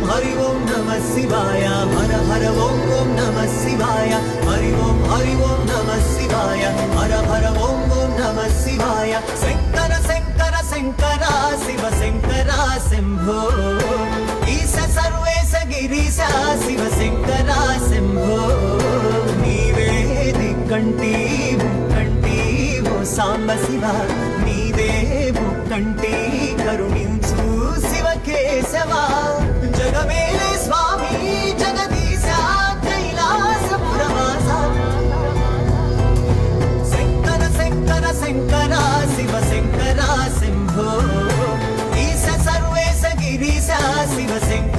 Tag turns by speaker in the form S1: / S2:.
S1: హరి ఓం నమః శివాయ హర హర ఓం ఓం నమః శివాయ హరి ఓం నమః శివాయ హర హర ఓం ఓం నమః శివాయ శంకర శంకర శంకర శివ శంకర శంభో ఈశ సర్వేశ గిరీశ శివ శంకర శంభో నీవే దిక్కంటి ముక్కంటి ఓ సాంబ శివ నీదే ముక్కంటి కరుణించు శివ కేశవ జగమేలే స్వామి జగదీశ కైలాసపురవాస శంకర శంకర శంకర శివ శంకర శంభో ఈశ సర్వేశ గిరీశ శివ శంకర